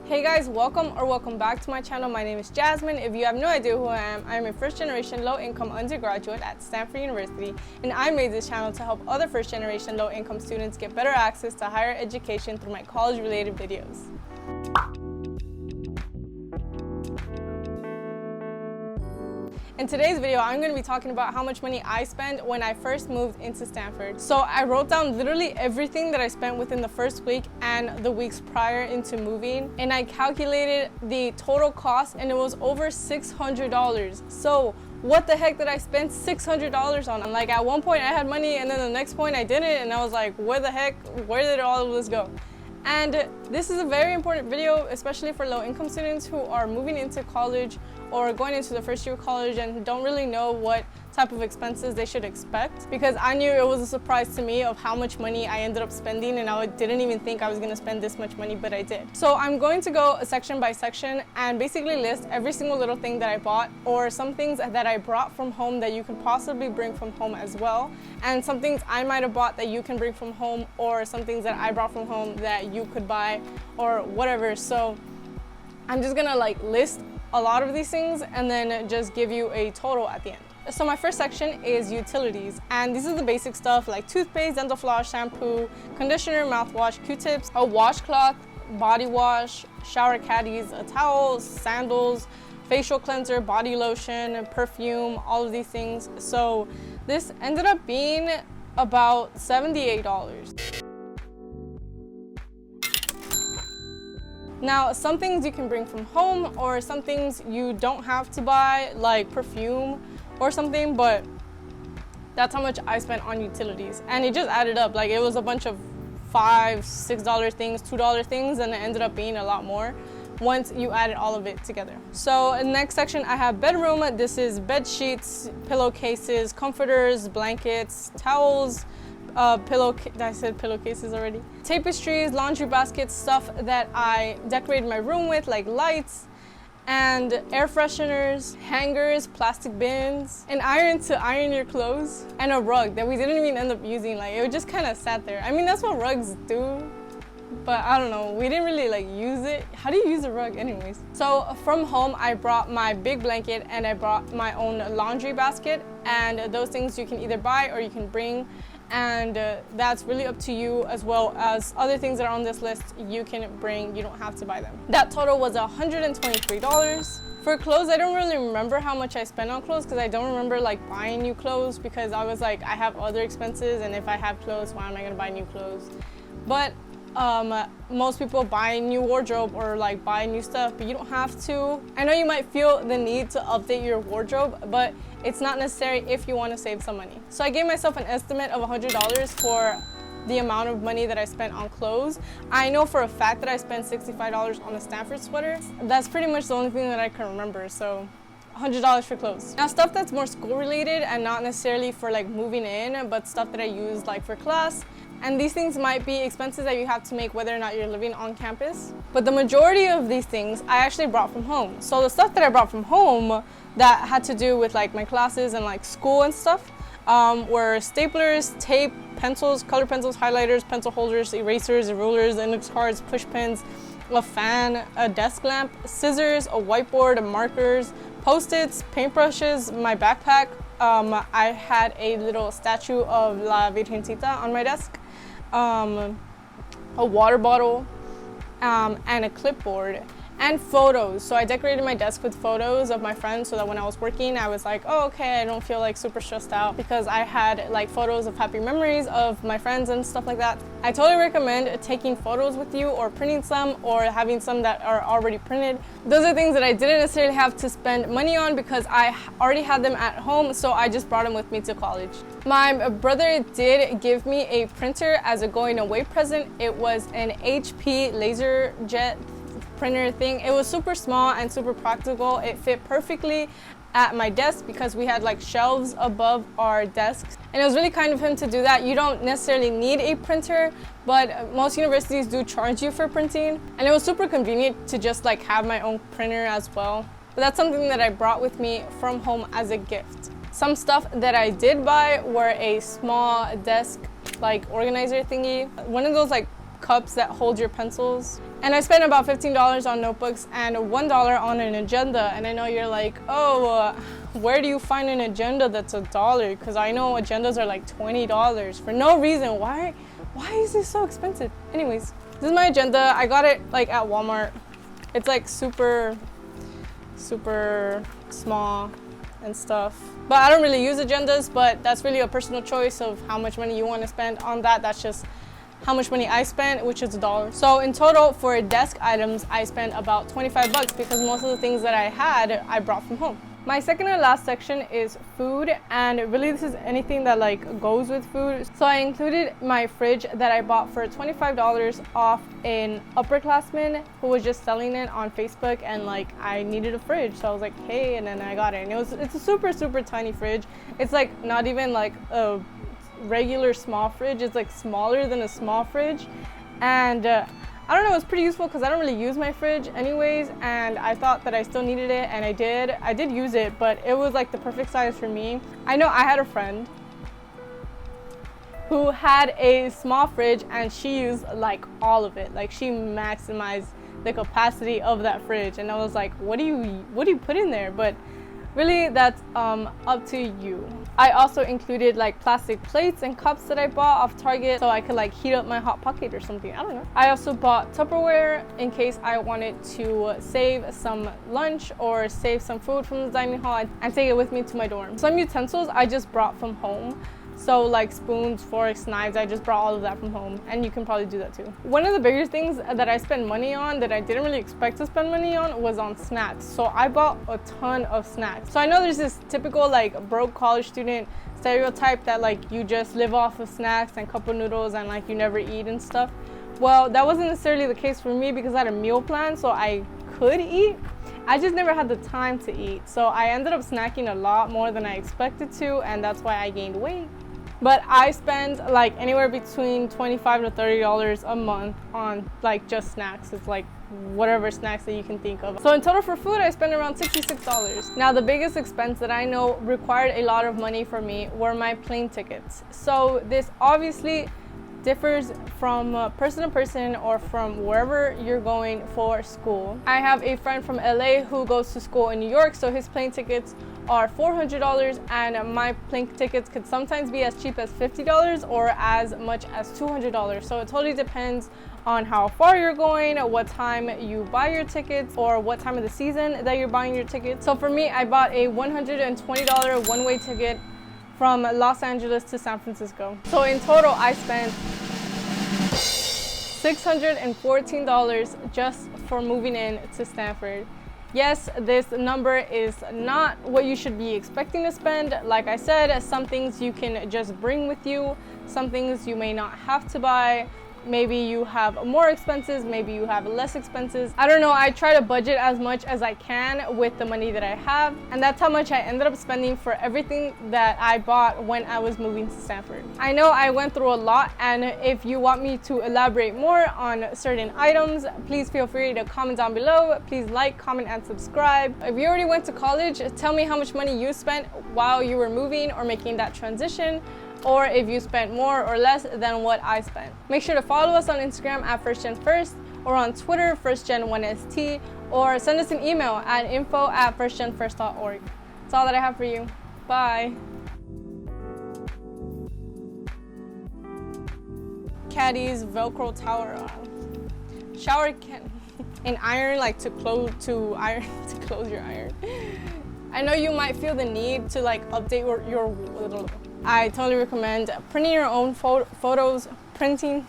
Hey guys, welcome back to my channel. My name is Jasmine. If you have no idea who I am a first generation low income undergraduate at Stanford University, and I made this channel to help other first generation low income students get better access to higher education through my college related videos. In today's video, I'm going to be talking about how much money I spent when I first moved into Stanford. So I wrote down literally everything that I spent within the first week and the weeks prior into moving, and I calculated the total cost, and it was over $600. So what the heck did I spend $600 on? I'm like, at one point I had money, and then the next point I didn't, and I was like, where the heck, where did all of this go? And this is a very important video, especially for low-income students who are moving into college or going into the first year of college and don't really know what type of expenses they should expect, because I knew it was a surprise to me of how much money I ended up spending, and I didn't even think I was going to spend this much money, but I did. So I'm going to go section by section and basically list every single little thing that I bought, or some things that I brought from home that you could possibly bring from home as well, and some things I might have bought that you can bring from home, or some things that I brought from home that you could buy or whatever. So I'm just gonna list a lot of these things and then just give you a total at the end. So my first section is utilities, and this is the basic stuff like toothpaste, dental floss, shampoo, conditioner, mouthwash, Q-tips, a washcloth, body wash, shower caddies, a towel, sandals, facial cleanser, body lotion, perfume, all of these things. So this ended up being about $78. Now, some things you can bring from home, or some things you don't have to buy, like perfume or something, but that's how much I spent on utilities. And it just added up. Like, it was a bunch of $5, $6 things, $2 things, and it ended up being a lot more once you added all of it together. So in the next section, I have bedroom. This is bed sheets, pillowcases, comforters, blankets, towels, I said pillowcases already. Tapestries, laundry baskets, stuff that I decorated my room with, like lights and air fresheners, hangers, plastic bins, an iron to iron your clothes, and a rug that we didn't even end up using. Like, it just kind of sat there. I mean, that's what rugs do, but I don't know, we didn't really use it. How do you use a rug anyways? So from home, I brought my big blanket and I brought my own laundry basket, and those things you can either buy or you can bring, and that's really up to you, as well as other things that are on this list you can bring. You don't have to buy them. That total was $123. For clothes, I don't really remember how much I spent on clothes, because I don't remember buying new clothes, because I was like, I have other expenses, and if I have clothes, why am I gonna buy new clothes? But most people buy new wardrobe or buy new stuff, but you don't have to. I know you might feel the need to update your wardrobe, but it's not necessary if you want to save some money. So I gave myself an estimate of $100 for the amount of money that I spent on clothes. I know for a fact that I spent $65 on a Stanford sweater. That's pretty much the only thing that I can remember. So $100 for clothes. Now, stuff that's more school related and not necessarily for moving in, but stuff that I use for class. And these things might be expenses that you have to make whether or not you're living on campus. But the majority of these things I actually brought from home. So the stuff that I brought from home that had to do with my classes and school and stuff were staplers, tape, pencils, color pencils, highlighters, pencil holders, erasers, rulers, index cards, push pins, a fan, a desk lamp, scissors, a whiteboard, markers, Post-its, paintbrushes, my backpack. I had a little statue of La Virgencita on my desk, a water bottle, and a clipboard, and photos. So I decorated my desk with photos of my friends, so that when I was working, I was like, oh, okay, I don't feel super stressed out, because I had photos of happy memories of my friends and stuff like that. I totally recommend taking photos with you, or printing some, or having some that are already printed. Those are things that I didn't necessarily have to spend money on, because I already had them at home, so I just brought them with me to college. My brother did give me a printer as a going away present. It was an HP LaserJet printer thing. It was super small and super practical. It fit perfectly at my desk, because we had shelves above our desks, and it was really kind of him to do that. You don't necessarily need a printer, but most universities do charge you for printing, and it was super convenient to just have my own printer as well. But that's something that I brought with me from home as a gift. Some stuff that I did buy were a small desk organizer thingy, one of those cups that hold your pencils, And I spent about $15 on notebooks and $1 on an agenda. And I know you're like, oh, where do you find an agenda that's $1? Because I know agendas are like $20 for no reason. Why is this so expensive? Anyways, this is my agenda. I got it like at Walmart. It's like super small and stuff. But I don't really use agendas, but that's really a personal choice of how much money you want to spend on that. That's just how much money I spent, which is $1. So in total for desk items, I spent about 25 bucks because most of the things that I had, I brought from home. My second and last section is food, and really this is anything that like goes with food. So I included my fridge that I bought for $25 off an upperclassman who was just selling it on Facebook, and like I needed a fridge, so I was like, hey, and then I got it. And it's a super tiny fridge. It's like not even like a regular small fridge. It's like smaller than a small fridge, and I don't know, it's pretty useful because I don't really use my fridge anyways, and I thought that I still needed it, and I did use it, but it was like the perfect size for me. I know I had a friend who had a small fridge and she used like all of it. Like she maximized the capacity of that fridge, and I was like, what do you put in there? But really, that's up to you. I also included like plastic plates and cups that I bought off Target so I could like heat up my Hot Pocket or something. I don't know. I also bought Tupperware in case I wanted to save some lunch or save some food from the dining hall and take it with me to my dorm. Some utensils I just brought from home. So like spoons, forks, knives, I just brought all of that from home, and you can probably do that too. One of the bigger things that I spend money on that I didn't really expect to spend money on was on snacks. So I bought a ton of snacks. So I know there's this typical like broke college student stereotype that like you just live off of snacks and cup of noodles and like you never eat and stuff. Well, that wasn't necessarily the case for me because I had a meal plan, so I could eat. I just never had the time to eat. So I ended up snacking a lot more than I expected to, and that's why I gained weight. But I spend like anywhere between $25 to $30 a month on like just snacks. It's like whatever snacks that you can think of. So in total for food, I spent around $66. Now the biggest expense that I know required a lot of money for me were my plane tickets. So this obviously differs from person to person or from wherever you're going for school. I have a friend from LA who goes to school in New York, so his plane tickets are $400, and my plane tickets could sometimes be as cheap as $50 or as much as $200. So it totally depends on how far you're going, what time you buy your tickets, or what time of the season that you're buying your tickets. So for me, I bought a $120 one-way ticket from Los Angeles to San Francisco. So in total, I spent $614 just for moving in to Stanford. Yes, this number is not what you should be expecting to spend. Like I said, some things you can just bring with you, some things you may not have to buy. Maybe you have more expenses, maybe you have less expenses. I don't know, I try to budget as much as I can with the money that I have, and that's how much I ended up spending for everything that I bought when I was moving to Stanford. I know I went through a lot, and if you want me to elaborate more on certain items, please feel free to comment down below. Please like, comment, and subscribe. If you already went to college, tell me how much money you spent while you were moving or making that transition, or if you spent more or less than what I spent. Make sure to follow us on Instagram at FirstGenFirst, or on Twitter, FirstGen1ST, or send us an email at info@firstgenfirst.org. That's all that I have for you. Bye. Caddy's Velcro tower shower can an iron like to close your iron. I know you might feel the need to like update your I totally recommend printing your own photos, printing